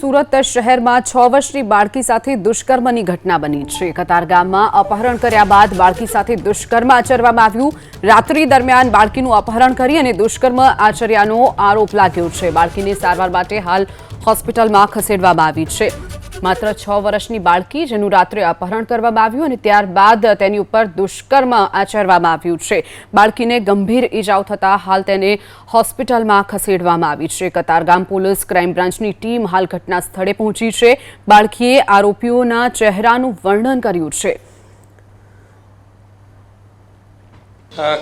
સુરત શહેરમાં 6 વર્ષની બાળકી સાથે દુષ્કર્મની ઘટના બની છે। કતારગામમાં અપહરણ કર્યા બાદ બાળકી સાથે દુષ્કર્મ આચરવામાં આવ્યું। રાત્રિ દરમિયાન બાળકીનું અપહરણ કરી અને દુષ્કર્મ આચર્યાનો આરોપ લાગ્યો છે। બાળકીને સારવાર માટે હાલ હોસ્પિટલમાં ખસેડવામાં આવી છે। માત્ર 6 વર્ષની બાળકી જેનું રાત્રે અપહરણ કરવામાં આવ્યું અને ત્યારબાદ તેની ઉપર દુષ્કર્મ આચરવામાં આવ્યું છે। બાળકીને ગંભીર ઈજાઓ થતા હાલ તેને હોસ્પિટલમાં ખસેડવામાં આવી છે। કતારગામ પોલીસ ક્રાઇમ બ્રાન્ચની ટીમ હાલ ઘટના સ્થળે પહોંચી છે। બાળકીએ આરોપીઓના ચહેરાનું વર્ણન કર્યું છે।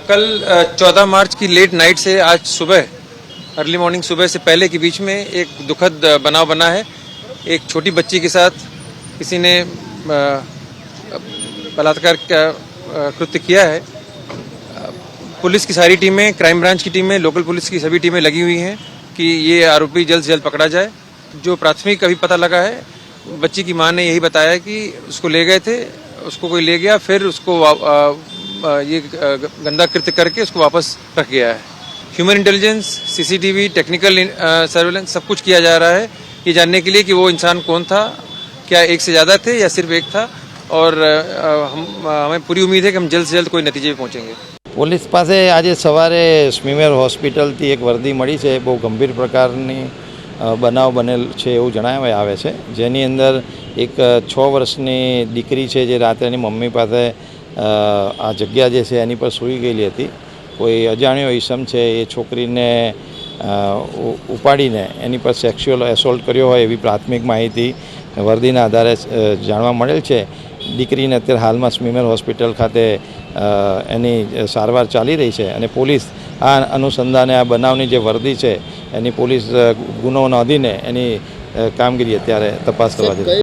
कल 14 मार्च की लेट नाइट से आज सुबह अर्ली मॉर्निंग सुबह से पहले के बीच में एक दुखद बनाव बना है। एक छोटी बच्ची के साथ किसी ने बलात्कार का कृत्य किया है। पुलिस की सारी टीमें, क्राइम ब्रांच की टीमें, लोकल पुलिस की सभी टीमें लगी हुई हैं कि ये आरोपी जल्द से जल्द पकड़ा जाए। जो प्राथमिक अभी पता लगा है, बच्ची की मां ने यही बताया कि उसको ले गए थे, उसको कोई ले गया, फिर उसको ये गंदा कृत्य करके उसको वापस रख गया है। Human intelligence, CCTV, technical surveillance सब कुछ किया जा रहा है ये जानने के लिए कि वो इंसान कौन था, क्या एक से ज़्यादा थे या सिर्फ एक था। और हमें पूरी उम्मीद है कि हम जल्द से जल्द कोई नतीजे पे पहुँचेंगे। પોલીસ પાસે આજે સવારે સ્મીમેર હોસ્પિટલથી એક વર્દી મળી છે। બહુ ગંભીર પ્રકારની બનાવ બનેલ છે એવું જણાવવામાં આવે છે, જેની અંદર એક 6 વર્ષની દીકરી છે જે રાત્રે એની મમ્મી પાસે આ જગ્યા જે છે એની પર સૂઈ ગયેલી હતી। કોઈ અજાણ્યો ઈસમ છે એ છોકરીને ઉપાડીને એની પર સેક્સ્યુઅલ એસોલ્ટ કર્યો હોય એવી પ્રાથમિક માહિતી વર્દીના આધારે જાણવા મળેલ છે। દીકરીને અત્યારે હાલમાં સ્મીમેર હોસ્પિટલ ખાતે એની સારવાર ચાલી રહી છે અને પોલીસ આ અનુસંધાને આ બનાવની જે વર્દી છે એની પોલીસ ગુનો નોંધીને એની કામગીરી અત્યારે તપાસ કરવા જઈ રહી છે।